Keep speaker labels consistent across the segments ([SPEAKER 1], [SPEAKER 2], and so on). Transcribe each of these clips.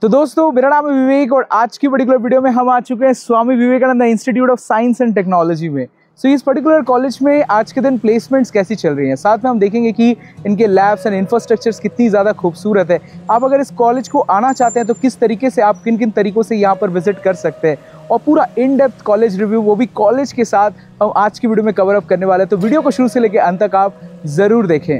[SPEAKER 1] तो दोस्तों मेरा नाम है विवेक और आज की पर्टिकुलर वीडियो में हम आ चुके हैं Swami Vivekananda Institute of Science and Technology में। सो इस पर्टिकुलर कॉलेज में आज के दिन प्लेसमेंट्स कैसी चल रही हैं, साथ में हम देखेंगे कि इनके लैब्स एंड इंफ्रास्ट्रक्चर्स कितनी ज़्यादा खूबसूरत है। आप अगर इस कॉलेज को आना चाहते हैं तो किस तरीके से आप किन किन तरीकों से यहाँ पर विजिट कर सकते हैं और पूरा इन डेप्थ कॉलेज रिव्यू वो भी कॉलेज के साथ हम आज की वीडियो में कवर अप करने वाले हैं। तो वीडियो को शुरू से लेकर अंत तक आप ज़रूर देखें।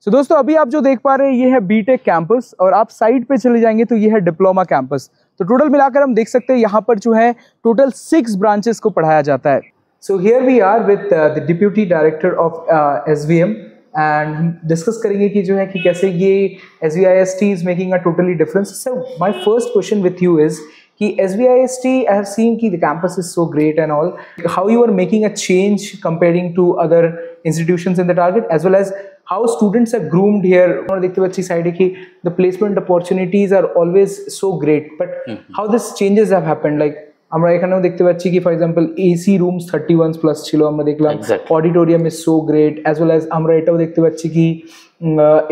[SPEAKER 1] तो दोस्तों अभी आप जो देख पा रहे हैं ये है बीटेक कैंपस और आप साइड पे चले जाएंगे तो ये है डिप्लोमा कैंपस। तो टोटल मिलाकर हम देख सकते हैं यहाँ पर जो है टोटल 6 ब्रांचेस को पढ़ाया जाता है। So here we are with the deputy director of SVM and हम डिस्कस करेंगे कि जो है कि कैसे ये SVIST is making a totally difference. So my first question with you is कि SVIST I have seen कि the campus is so great and all, how you are making a change comparing to other institutions in the target as well as how students are groomed here। और देखते हुए अच्छी side है कि the placement opportunities are always so great, but how this changes have happened, like আমরা এখানেও দেখতে পাচ্ছি কি for example AC rooms 31 plus ছিল, আমরা দেখলাম auditorium is so great as well as আমরা এটাও দেখতে পাচ্ছি কি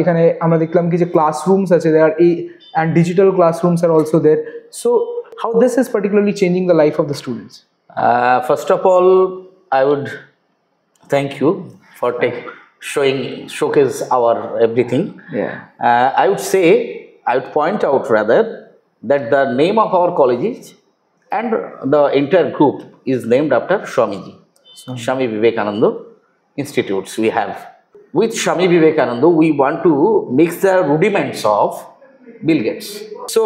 [SPEAKER 1] এখানে আমরা দেখলাম কি যে ক্লাসরুমস আছে দেয়ার and digital classrooms are also there. So how this is particularly changing the life of the students?
[SPEAKER 2] First of all, I would thank you for showcase our everything. I would point out rather that the name of our colleges and the entire group is named after Swamiji, Swami Vivekananda institutes we have. With Swami Vivekananda, we want to mix the rudiments of Bill Gates. So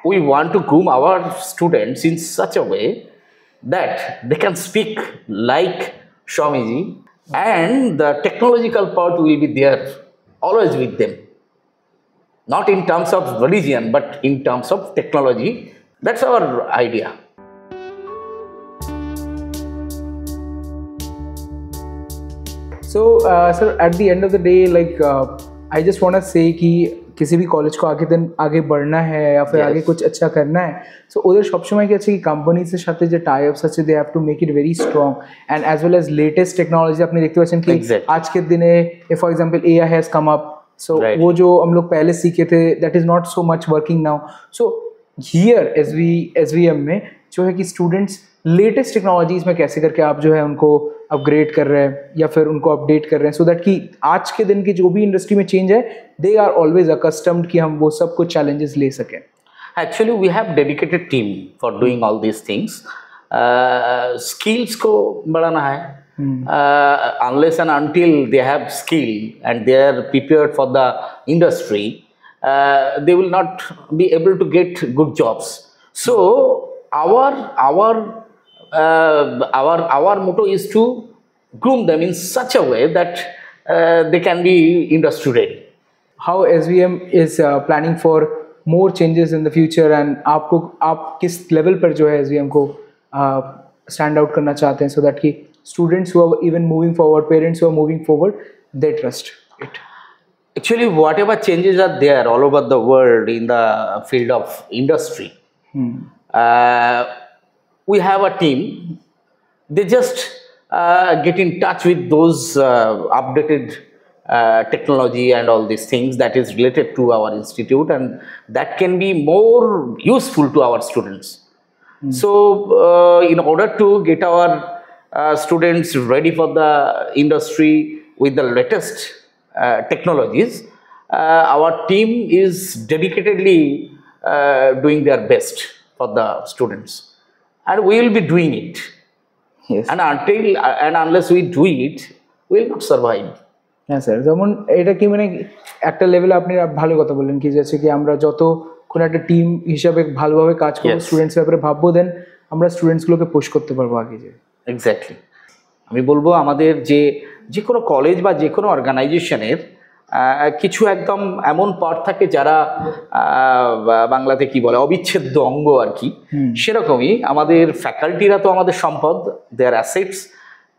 [SPEAKER 2] we want to groom our students in such a way that they can speak like Swamiji, and the technological part will be there always with them. Not in terms of religion, but in terms of technology. That's our idea.
[SPEAKER 1] So sir, at the end of the day, like I just want to say कि किसी भी college को आगे बढ़ना है या फिर आगे कुछ अच्छा करना है, सो ওদের সবসময় কি আছে কি কোম্পানিজের সাথে যে টাই আপস আছে they have to make it very strong and as well as latest technology আপনি দেখতে পাচ্ছেন कि आज के दिन for example AI has come up, so वो जो हम लोग पहले सीखे थे that is not so much working now. So here SVM में जो है कि स्टूडेंट्स लेटेस्ट टेक्नोलॉजीज में कैसे करके आप जो है उनको अपग्रेड कर रहे हैं या फिर उनको अपडेट कर रहे हैं, सो दैट कि आज के दिन की जो भी इंडस्ट्री में चेंज है दे आर ऑलवेज अकस्टम्ड कि हम वो सब कुछ चैलेंजेस ले सकें।
[SPEAKER 2] Actually we have dedicated team for doing all these things. Skills को बढ़ाना है, unless and until they have skill and they are prepared for the industry, they will not be able to get good jobs. So our motto is to groom them in such a way that they can be industry ready.
[SPEAKER 1] How SVM is planning for more changes in the future and आप किस level पर जो है SVM को stand out करना चाहते हैं so that कि students who are even moving forward, parents who are moving forward, they trust it.
[SPEAKER 2] Actually, whatever changes are there all over the world in the field of industry, we have a team. They just get in touch with those updated technology and all these things that is related to our institute, and that can be more useful to our students. So in order to get our students ready for the industry with the latest technologies, our team is dedicatedly doing their best for the students, and we will be doing it.
[SPEAKER 1] Yes.
[SPEAKER 2] And unless we do it, we will not survive.
[SPEAKER 1] হ্যাঁ sir, যেমন এটা কি মানে একটা লেভেলে আপনি ভালো কথা বললেন কি যাচ্ছে কি আমরা যত কোনো একটা টিম হিসাবে ভালোভাবে কাজ করবো, স্টুডেন্টস ব্যাপারে ভাববো, দেন আমরা স্টুডেন্টসগুলোকে পুশ করতে পারবো আগে। যে
[SPEAKER 2] এক্স্যাক্টলি আমি বলবো আমাদের যে কোনো কলেজ বা যে কোনো অর্গানাইজেশনের কিছু একদম এমন পার্ট থাকে যারা বাংলাতে কি বলে অবিচ্ছেদ্য অঙ্গ আর কি, সেরকমই আমাদের ফ্যাকাল্টিরা তো আমাদের সম্পদ, দেয়ার অ্যাসেটস।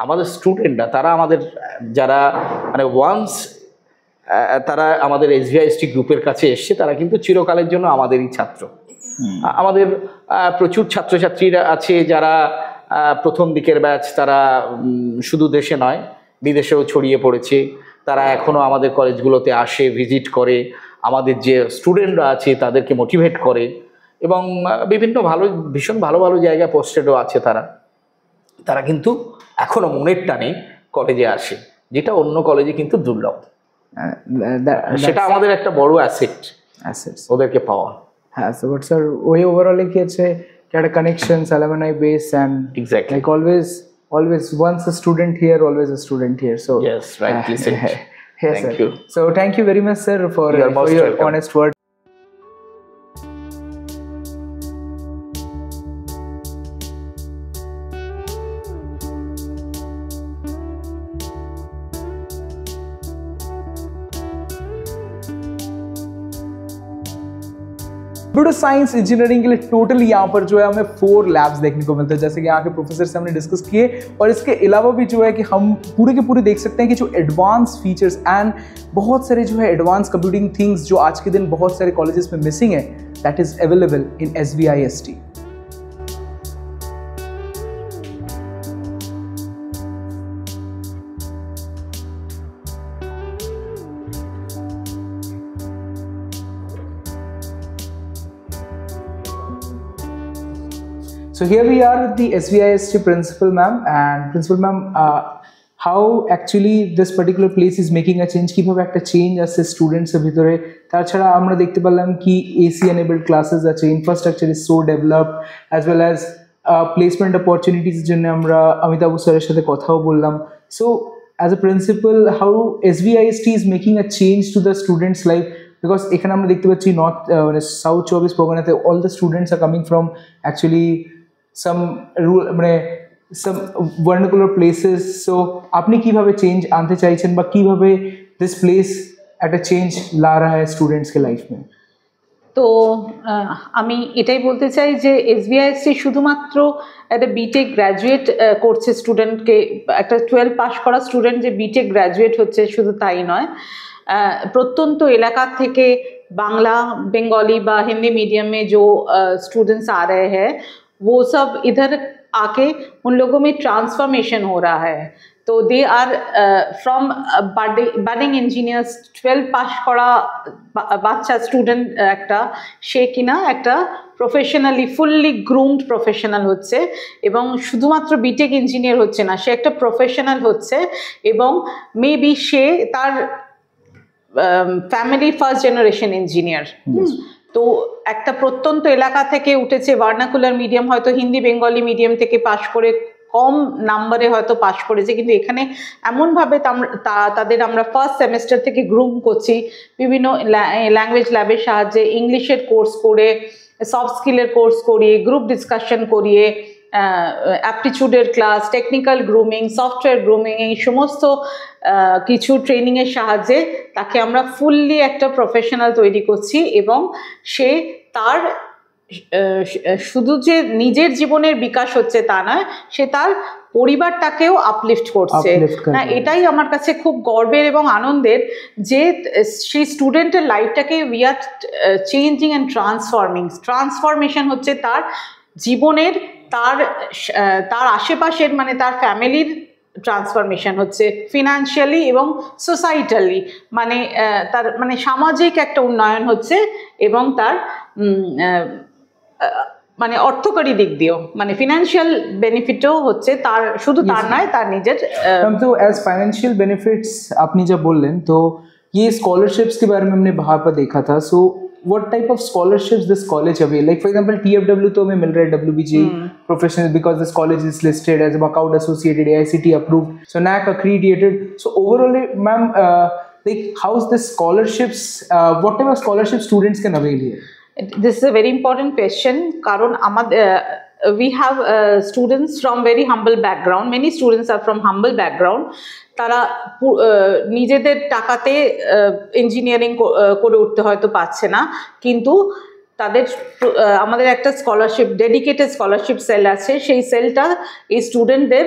[SPEAKER 2] আমাদের স্টুডেন্টরা তারা আমাদের যারা মানে ওয়ান্স তারা আমাদের SVIST গ্রুপের কাছে এসছে, তারা কিন্তু চিরকালের জন্য আমাদেরই ছাত্র। আমাদের প্রচুর ছাত্রছাত্রীরা আছে যারা প্রথম দিকের ব্যাচ, তারা শুধু দেশে নয় বিদেশেও ছড়িয়ে পড়েছে। তারা এখনও আমাদের কলেজগুলোতে আসে, ভিজিট করে, আমাদের যে স্টুডেন্টরা আছে তাদেরকে মোটিভেট করে, এবং বিভিন্ন ভীষণ ভালো ভালো জায়গায় পোস্টেডও আছে। তারা কিন্তু এখনও মনের টানে কলেজে আসে, যেটা অন্য কলেজে কিন্তু দুর্লভ। সেটা আমাদের একটা বড় অ্যাসেট ওদেরকে পাওয়া।
[SPEAKER 1] হ্যাঁ, so what's our way overall কি আছে, get a connections, alumni base, and
[SPEAKER 2] exactly
[SPEAKER 1] like always once a student here, always a student here. So
[SPEAKER 2] yes, rightly said.
[SPEAKER 1] Yes,
[SPEAKER 2] thank
[SPEAKER 1] sir.
[SPEAKER 2] you.
[SPEAKER 1] So thank you very much, sir, for your
[SPEAKER 2] welcome.
[SPEAKER 1] honest words. Computer science engineering के लिए totally यहाँ पर जो है हमें 4 labs देखने को मिलते हैं, जैसे कि यहाँ के प्रोफेसर से हमने डिस्कस किए। और इसके अलावा भी जो है कि हम पूरे के पूरे देख सकते हैं कि जो एडवांस फीचर्स एंड बहुत सारे जो है एडवांस कंप्यूटिंग थिंग्स जो आज के दिन बहुत सारे कॉलेजेस में मिसिंग है, that is available in SVIST। So here we are with the SVIST principal ma'am, and principal ma'am, how actually this particular place is making a change, কিভাবে একটা চেঞ্জ আসছে স্টুডেন্টসের ভিতরে। তাছাড়া আমরা দেখতে পেলাম কি AC enabled classes আছে, infrastructure is so developed, as well as placement অপরচুনিটিসের জন্য আমরা অমিতাভ স্যারের সাথে কথাও বললাম। So as a principal, how SVIST is making a change to the students' life, because এখানে আমরা দেখতে পাচ্ছি নর্থ মানে south 24 পরগনাতে all the students are coming from actually some some vernacular places. So আপনি কিভাবে চেঞ্জ আনতে চাইছেন বা কিভাবে this place একটা চেঞ্জ লা रहा है স্টুডেন্টস के লাইফ में?
[SPEAKER 3] তো আমি এটাই বলতে চাই যে SVIST শুধুমাত্র একটা বিটেক গ্র্যাজুয়েট করছে স্টুডেন্টকে, একটা 12 পাস করা স্টুডেন্ট যে বিটেক গ্র্যাজুয়েট হচ্ছে শুধু তাই নয়, প্রত্যন্ত এলাকা থেকে बांग्ला बंगाली বা हिंदी मीडियम में जो स्टूडेंट्स आ रहे हैं वो सब इधर आके उन लोगों में ट्रांसफॉर्मेशन हो रहा है। तो they are from budding engineers 12 pass করা বাচ্চা স্টুডেন্ট একটা সে কিনা একটা প্রফেশনালি ফুললি গ্রুমড প্রফেশনাল হচ্ছে, এবং শুধুমাত্র বিটেক ইঞ্জিনিয়ার হচ্ছে না, সে একটা প্রফেশনাল হচ্ছে, এবং মেবি সে তার ফ্যামিলি ফার্স্ট জেনারেশন ইঞ্জিনিয়ার। তো একটা প্রত্যন্ত এলাকা থেকে উঠেছে, ভার্নাকুলার মিডিয়াম হয়তো হিন্দি বেঙ্গলি মিডিয়াম থেকে পাশ করে কম নাম্বারে হয়তো পাশ করেছে, কিন্তু এখানে এমনভাবে তাদের আমরা ফার্স্ট সেমেস্টার থেকে গ্রুম করছি বিভিন্ন ল্যাঙ্গুয়েজ ল্যাবের সাহায্যে, ইংলিশের কোর্স করে, সফট স্কিলের কোর্স করিয়ে, গ্রুপ ডিসকাশন করিয়ে, অ্যাপটিটিউডের class, technical grooming, software grooming, এই সমস্ত কিছু ট্রেনিংয়ের সাহায্যে তাকে আমরা ফুললি একটা প্রফেশনাল তৈরি করছি, এবং সে তার শুধু যে নিজের জীবনের বিকাশ হচ্ছে তা নয়, সে তার পরিবারটাকেও আপলিফট করছে। না, এটাই আমার কাছে খুব গর্বের এবং আনন্দের যে সেই স্টুডেন্টের লাইফটাকে we are changing and transformation হচ্ছে তার জীবনের, তার আশেপাশের মানে তার ফ্যামিলির ট্রান্সফরমেশন হচ্ছে, ফিনান্সিয়ালি এবং সোসাইটালি মানে তার মানে সামাজিক একটা উন্নয়ন হচ্ছে, এবং তার মানে অর্থকরী দিক দিয়েও মানে ফিনান্সিয়াল বেনিফিটও হচ্ছে তার, শুধু তার নয় তার নিজের।
[SPEAKER 1] तो एज फाइनेंशियल बेनिफिट्स आपने जब बोलें तो ये स्कॉलरशिप्स के बारे में हमने बाहर पर देखा था। सो what type of scholarships this college avail? Like for example TFW तो हमें मिल रहा है WBG professional because this college is listed as a Workout Associated, AICT approved, so NAC accredited. So overall ma'am, like how's this scholarships, what type of scholarship students can avail here?
[SPEAKER 3] This is a very important question karon we have students from very humble background, many students are from humble background, তারা নিজেদের টাকাতে engineering করে উঠতে হয়তো পারছে না, কিন্তু তাদের আমাদের একটা স্কলারশিপ ডেডিকেটেড স্কলারশিপ সেল আছে, সেই সেলটা এই স্টুডেন্টদের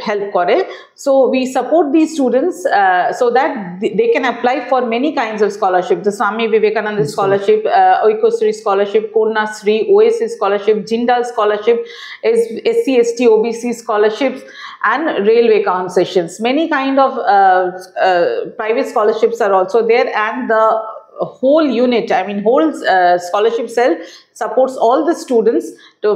[SPEAKER 3] হেল্প করে। So we support the students so that they can apply for many kinds of scholarship, the Swami Vivekananda scholarship, Aikyashree scholarship, Kanyashree, OSC scholarship, Jindal scholarship, SC ST OBC scholarships and railway concessions. Many kind of private scholarships are also there, and the whole unit, I mean whole scholarship cell supports all the students to,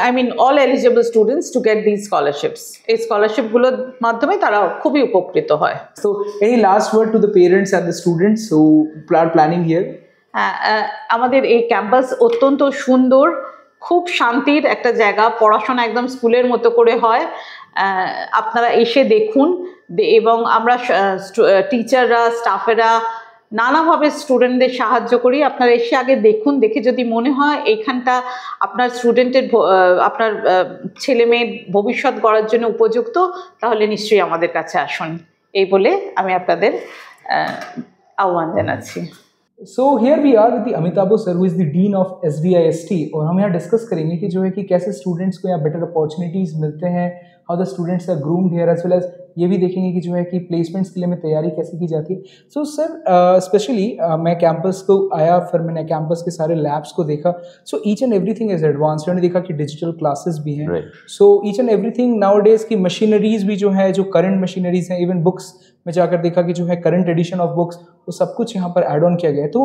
[SPEAKER 3] I mean all eligible students to get these scholarships. এই scholarship গুলোর মাধ্যমে তারা খুবই উপকৃত হয়।
[SPEAKER 1] So any last word to the parents and the students who are planning here?
[SPEAKER 3] আমাদের এই campus অত্যন্ত সুন্দর, খুব শান্তির একটা জায়গা, পড়াশোনা একদম স্কুলের মতো করে হয়। আপনারা এসে দেখুন, এবং আমরা টিচাররা, স্টাফেরা নানাভাবে স্টুডেন্টদের সাহায্য করি। আপনারা এসে আগে দেখুন, দেখে যদি মনে হয় এইখানটা আপনার স্টুডেন্টের, আপনার ছেলে মেয়ের ভবিষ্যৎ গড়ার জন্য উপযুক্ত, তাহলে নিশ্চয়ই আমাদের কাছে আসুন। এই বলে আমি আপনাদের আহ্বান জানাচ্ছি।
[SPEAKER 1] So here we are with the Amitabh sir, who is the Dean of SVIST, और हम यहाँ डिस्कस करेंगे कि जो है कि कैसे स्टूडेंट्स को यहाँ बेटर अपॉर्चुनिटीज़ मिलते हैं, how the students are groomed here, as well as ये भी देखेंगे कि जो है कि प्लेसमेंट्स के लिए में तैयारी कैसे की जाती है। सो सर स्पेशली मैं कैंपस को आया, फिर मैंने कैंपस के सारे लैब्स को देखा। So each and everything is advance. मैंने देखा कि डिजिटल क्लासेस भी हैं। So each and everything now days की मशीनरीज भी जो है, जो करंट मशीनरीज हैं, इवन बुक्स में जाकर देखा कि जो है करंट एडिशन ऑफ बुक्स, वो सब कुछ यहाँ पर एड ऑन किया गया है। तो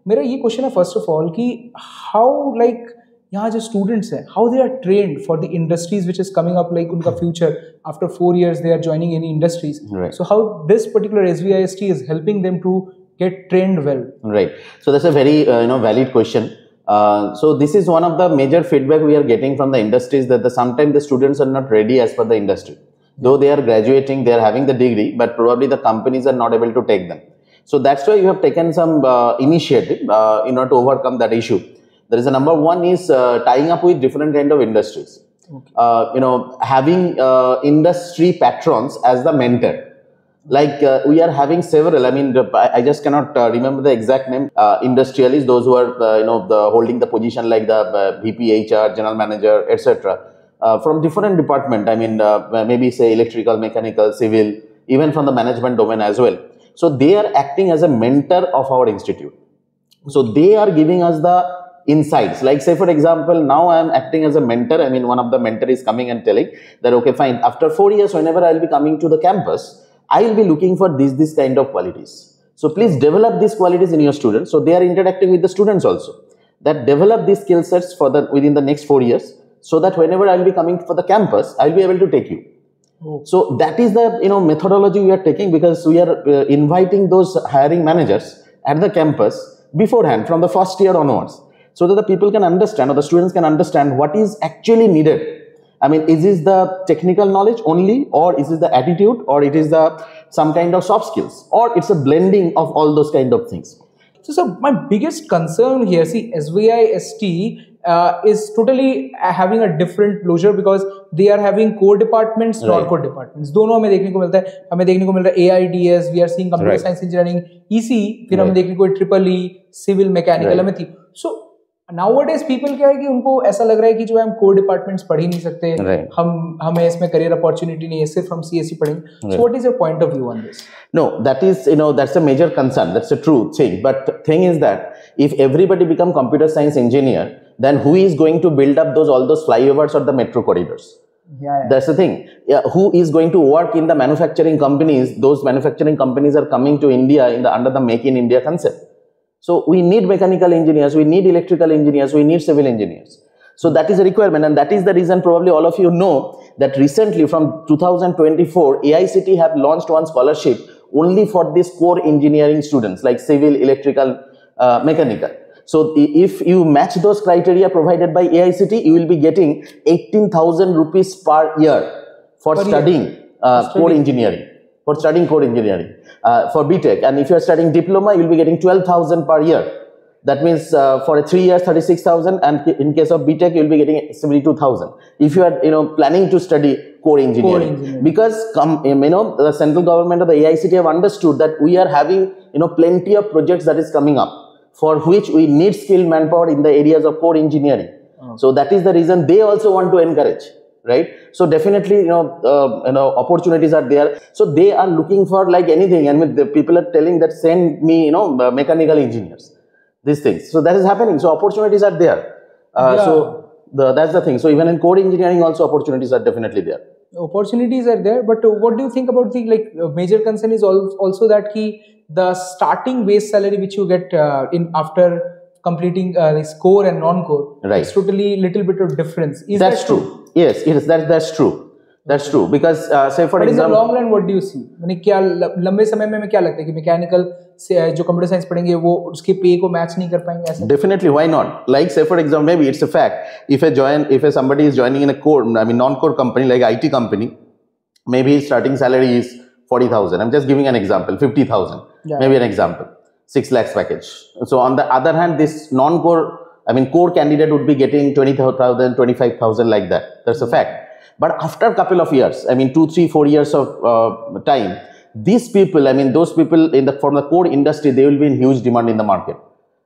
[SPEAKER 1] मेरा ये क्वेश्चन है फर्स्ट ऑफ ऑल कि हाउ लाइक यहाँ जो स्टूडेंट्स हैं, how they are trained for the industries which is coming up, like उनका future after 4 years they are joining any industries. So how this particular SVIST is helping them to get trained well?
[SPEAKER 4] Right. So that's a very valid question. So this is one of the major feedback we are getting from the industries, that sometimes the students are not ready as per the industry. Though they are graduating, they are having the degree, but probably the companies are not able to take them. So that's why you have taken some initiative in order to overcome that issue. There is a number one is tying up with different kind of industries. Okay. Having industry patrons as the mentor. Like we are having several, I mean, I just cannot remember the exact name, industrialists, those who are, holding the position like the VP HR, general manager, etc. From different department, I mean, maybe say electrical, mechanical, civil, even from the management domain as well. So they are acting as a mentor of our institute. So they are giving us the insights. Like say for example, now I am acting as a mentor. I mean, one of the mentor is coming and telling that, okay, fine, after 4 years, whenever I will be coming to the campus, I will be looking for this kind of qualities. So please develop these qualities in your students. So they are interacting with the students also, that develop these skill sets for within the next 4 years, so that whenever I will be coming for the campus, I will be able to take you. So that is the methodology we are taking, because we are inviting those hiring managers at the campus beforehand, from the first year onwards, so that the people can understand, or the students can understand what is actually needed. I mean, is this the technical knowledge only, or is this the attitude, or it is the some kind of soft skills, or it's a blending of all those kind of things.
[SPEAKER 1] So sir, my biggest concern here, see, SVIST is totally having a different closure, because they are having core departments, non-core departments. दोनों हमें देखने को मिलता है। हमें देखने को मिल रहा है AIDS, we are seeing computer science engineering, EC, फिर हमें देखने को EEE, civil, mechanical हमें थी। So nowadays people क्या है कि उनको ऐसा लग रहा है कि जो है हम core departments पढ़ ही नहीं सकते, हमें इसमें career opportunity नहीं है, सिर्फ हम CSE पढ़ेंगे। So what is your point of view on this?
[SPEAKER 4] No, that is, that's a major concern. That's a true thing. But thing is that if everybody become computer science engineer, then who is going to build up all those flyovers or the metro corridors?
[SPEAKER 1] Yeah.
[SPEAKER 4] That's the thing. Who is going to work in the manufacturing companies? Those manufacturing companies are coming to India under the Make in India concept. So we need mechanical engineers, we need electrical engineers, we need civil engineers. So that is a requirement, and that is the reason probably all of you know that recently from 2024, AICT have launched one scholarship only for these core engineering students like civil, electrical, mechanical. So if you match those criteria provided by AICT, you will be getting 18,000 rupees per year for studying core engineering. For studying core engineering for BTech, and if you are studying diploma, you will be getting 12,000 per year. That means for a 3 years 36,000, and in case of BTech you will be getting 72,000 if you are planning to study core engineering. Because the central government of the AICT have understood that we are having plenty of projects that is coming up. for which we need skilled manpower in the areas of core engineering. So that is the reason they also want to encourage, right? So definitely, opportunities are there. So they are looking for like anything, and the people are telling that send me, mechanical engineers, these things. So that is happening. So opportunities are there. So that's the thing. So even in core engineering also opportunities are definitely there.
[SPEAKER 1] Opportunities are there, but what do you think about the major concern is also that the starting base salary which you get in after completing this core and non-core,
[SPEAKER 4] right,
[SPEAKER 1] it's totally little bit of difference.
[SPEAKER 4] That's true? Yes, it is. That's true. That's true, because say for example,
[SPEAKER 1] in the long run what do you see? मैंने क्या लंबे समय में क्या लगता है कि mechanical से जो कंप्यूटर साइंस पढ़ेंगे वो उसके पे को मैच नहीं कर पाएंगे ऐसा?
[SPEAKER 4] Definitely, why not? Like say for example, maybe it's a fact, if somebody is joining in a core, non-core company like IT company, maybe his starting salary is 40,000. I'm just giving an example, 50,000, maybe an example, 6 lakhs package. So on the other hand, this non-core, core candidate would be getting 20,000, 25,000 like that. That's a fact. But after a couple of years, 2, 3, 4 years of time, these people, those people from the core industry, they will be in huge demand in the market.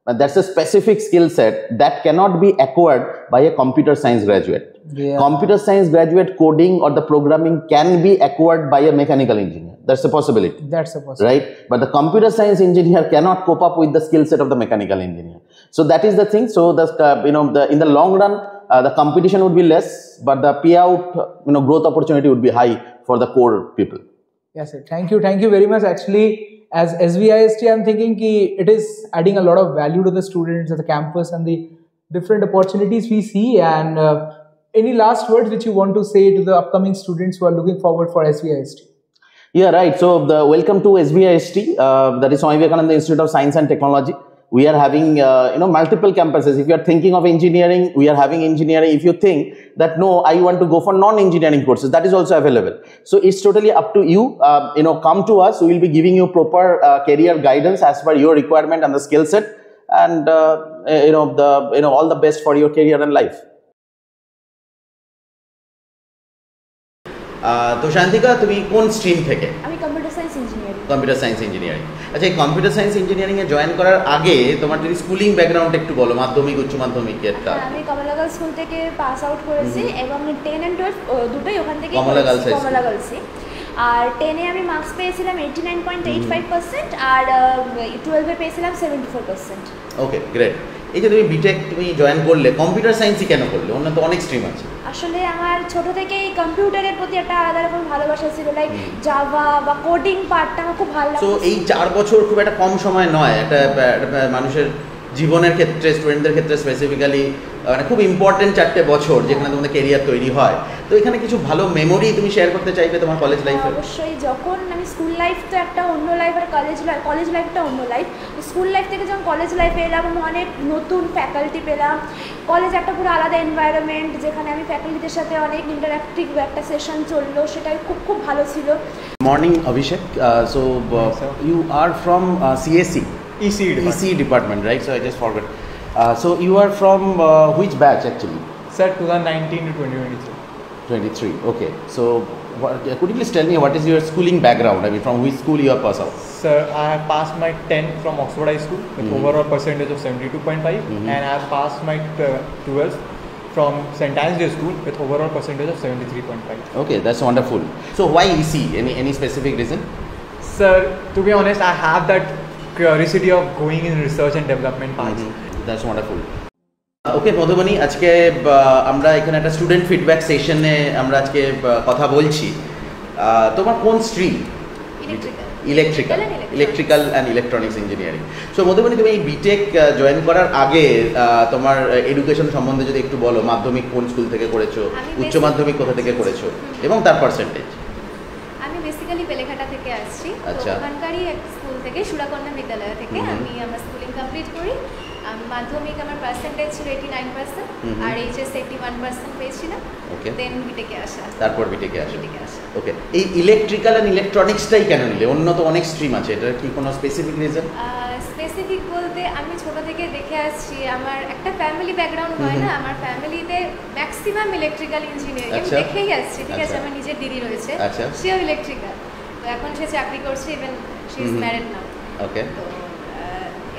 [SPEAKER 4] And that's a specific skill set that cannot be acquired by a computer science graduate. Computer science graduate coding or the programming can be acquired by a mechanical engineer. That's a possibility. Right? But the computer science engineer cannot cope up with the skill set of the mechanical engineer. So that is the thing. So in the long run, the competition would be less, but the payout, growth opportunity would be high for the core people.
[SPEAKER 1] Yes, sir. Thank you very much. Actually, as SVIST, I'm thinking it is adding a lot of value to the students at the campus and the different opportunities we see. And any last words which you want to say to the upcoming students who are looking forward for SVIST?
[SPEAKER 4] Yeah, right. So welcome to SVIST. That is Swami Vivekananda Institute of Science and Technology. We are having multiple campuses. If you are thinking of engineering, we are having engineering. If you think that no, I want to go for non-engineering courses, that is also available. So it's totally up to you. Come to us. We will be giving you proper career guidance as per your requirement and the skill set, and all the best for your career and life. তো শান্তিকা, তুমি কোন stream থেকে?
[SPEAKER 5] আমি computer science engineering.
[SPEAKER 4] Computer science engineering. আচ্ছা, এই computer science engineering এ join করার আগে তোমার যদি স্কুলিং ব্যাকগ্রাউন্ড একটু বলো, মাধ্যমিক উচ্চ মাধ্যমিকের।
[SPEAKER 5] আমি কমলা গার্লস স্কুল থেকে পাস আউট করেছি এবং 10 and 12 দুটোই ওখান থেকে
[SPEAKER 4] কমলা
[SPEAKER 5] গার্লসে। আর 10 এ আমি মার্কস পেয়েছিলাম 89.85% আর 12 এ পেয়েছিলাম 74%।
[SPEAKER 4] ওকে, গ্রেট। এই যে তুমি বিটেক তুমি জয়েন করলে, কম্পিউটার সায়েন্সই কেন করলে? অন্য তো অনেক স্ট্রিম আছে।
[SPEAKER 5] আসলে আমার ছোট থেকেই কম্পিউটারের প্রতি একটা আলাদা রকম ভালোবাসা ছিল, লাইক জাভা বা কোডিং পার্টটা আমার খুব ভালো লাগতো।
[SPEAKER 4] তো এই 4 বছর খুব একটা কম সময় নয়, একটা মানুষের জীবনের ক্ষেত্রে, স্টুডেন্টদের ক্ষেত্রে স্পেসিফিক্যালি খুব ইম্পর্টেন্ট 4টে বছর যেখানে তোমাদের কেরিয়ার তৈরি হয়। তো এখানে কিছু ভালো মেমোরি তুমি শেয়ার করতে চাইবে তোমার কলেজ লাইফে?
[SPEAKER 5] অবশ্যই। যখন আমি স্কুল লাইফ তো একটা অন্য লাইফ, আর কলেজ লাইফটা অন্য লাইফ। স্কুল লাইফ থেকে যখন কলেজ লাইফে এলাম, আমি অনেক নতুন ফ্যাকাল্টি পেলাম। কলেজ একটা পুরো আলাদা এনভায়রনমেন্ট, যেখানে আমি ফ্যাকাল্টিদের সাথে অনেক ইন্টারঅ্যাক্টিভ একটা সেশন চললো, সেটাই খুব ভালো ছিল।
[SPEAKER 4] Morning Abhishek, so you are from CSE? EC department, right? So I just forgot. So you are from which batch actually?
[SPEAKER 6] Sir, 2019 to 2023.
[SPEAKER 4] 23. Okay. So could you please tell me what is your schooling background? From which school you are passed out?
[SPEAKER 6] Sir, I have passed my 10th from Oxford High School with overall percentage of 72.5, and I have passed my 12th from St. Anne's Day School with overall percentage of 73.5.
[SPEAKER 4] Okay, that's wonderful. So why EC? Any specific reason?
[SPEAKER 6] Sir, to be honest, I have that curiosity of going in research and development path.
[SPEAKER 4] That's wonderful. ওকে মধুবনী, আজকে আমরা এখানে একটা student feedback সেশনে আমরা আজকে কথা বলছি। তোমার কোন stream? Electrical and electronics engineering. So Madhubani, তুমি এই বিটেক জয়েন করার আগে তোমার এডুকেশন সম্বন্ধে যদি একটু বলো। মাধ্যমিক কোন স্কুল থেকে করেছো, উচ্চ মাধ্যমিক কোথা থেকে করেছো এবং তার পার্সেন্টেজ?
[SPEAKER 5] আমি বেসিক্যালি বেলেঘাটা থেকে আসছি।
[SPEAKER 4] আচ্ছা।
[SPEAKER 5] ওখানকারই এক স্কুল থেকে, সুরাকন্যা বিদ্যালয় থেকে আমি আমার স্কুলিং কমপ্লিট করি। মাধ্যমিক আমার পার্সেন্টেজ ছিল 89% আর এইচএস 81% পেয়েছিলাম।
[SPEAKER 4] ওকে,
[SPEAKER 5] দেন বিটেকে আসা।
[SPEAKER 4] তারপর বিটেকে আসা। ওকে, এই ইলেকট্রিক্যাল এন্ড ইলেকট্রনিক্সটাই কেন নিলে? অন্য তো অনেক স্ট্রিম আছে, এটা কি কোনো স্পেসিফিক রিজন?
[SPEAKER 5] স্পেসিফিক বলতে আমি ছোট থেকে দেখে আসছি, আমার একটা ফ্যামিলি ব্যাকগ্রাউন্ড হয় না, আমার ফ্যামিলিতে ম্যাক্সিমাম ইলেকট্রিক্যাল ইঞ্জিনিয়ারিং আমি দেখেই আসছি। ঠিক আছে, আমার নিজের দিদি রয়েছে, সেও ইলেকট্রিক্যাল, তো এখন সে চাকরি করছে, ইভেন শি ইজ ম্যারিড নাও।
[SPEAKER 4] ওকে,
[SPEAKER 5] তো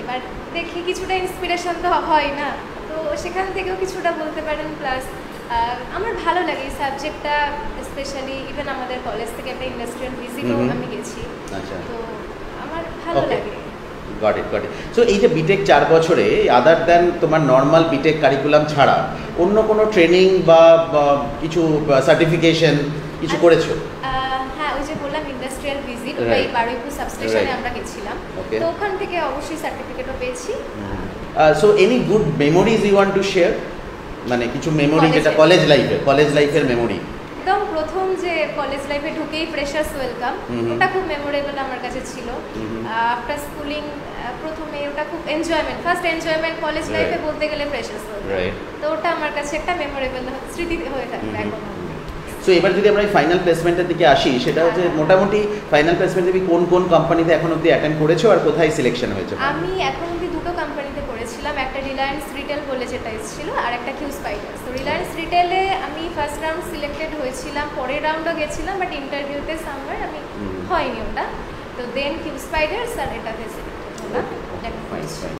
[SPEAKER 5] এবার দেখি কিছুটা ইন্সপিরেশন তো হয় না, তো সেখান থেকেও কিছুটা বলতে পারেন। প্লাস আমার ভালো লাগে এই সাবজেক্টটা, স্পেশালি ইভেন আমাদের কলেজ থেকে একটা ইন্ডাস্ট্রিয়াল ভিজিটও আমি গেছি,
[SPEAKER 7] আচ্ছা,
[SPEAKER 5] তো আমার ভালো লাগে।
[SPEAKER 7] Got it. সো এই যে বিটেক 4 বছরে আদার দ্যান তোমার নর্মাল বিটেক কারিকুলাম ছাড়া অন্য কোনো ট্রেনিং বা কিছু সার্টিফিকেশন কিছু করেছো?
[SPEAKER 5] হ্যাঁ, ওই যে বললাম ইন্ডাস্ট্রিয়াল ভিজিট, ওই বারুইপুর সাবস্টেশনে আমরা গেছিলাম, তো ওখান থেকে অবশ্যই সার্টিফিকেটও পেয়েছি।
[SPEAKER 7] So any good memories you want to share, মানে কিছু মেমোরি যেটা কলেজ লাইফের মেমোরি?
[SPEAKER 5] একদম প্রথম যে কলেজ লাইফে ঢুকেই ফ্রেশার্স ওয়েলকাম, ওটা খুব মেমোরেবল আমার কাছে ছিল। আফটার স্কুলিং প্রথমে ওটা খুব এনজয়মেন্ট, ফার্স্ট এনজয়মেন্ট কলেজ লাইফে বলতে গেলে ফ্রেশার্স ওয়েলকাম, তো ওটা আমার কাছে একটা মেমোরেবল স্মৃতি হয়ে থাকবে এখন।
[SPEAKER 7] সো এবার যদি আমরা ফাইনাল প্লেসমেন্টের দিকে আসি, সেটা হচ্ছে মোটামুটি ফাইনাল প্লেসমেন্ট তুমি কোন কোন কোম্পানিতে এখন অবধি অ্যাটেন্ড করেছো আর কোথায় সিলেকশন হয়েছে?
[SPEAKER 5] আমি এখন অবধি দুটো কোম্পানিতে করেছিলাম, একটা রিলায়েন্স রিটেল বলে যেটা এসেছিল, আর একটা কিউ স্পাইডার্স। তো রিলায়েন্স রিটেলে আমি ফার্স্ট রাউন্ড সিলেক্টেড হয়েছিলাম, পরের রাউন্ডও গেছিলাম, বাট ইন্টারভিউতে সামওয়্যার আমি হয়নি ওটা। তো দেন কিউ স্পাইডার্স আর এটাতে সিলেক্টেড হলাম।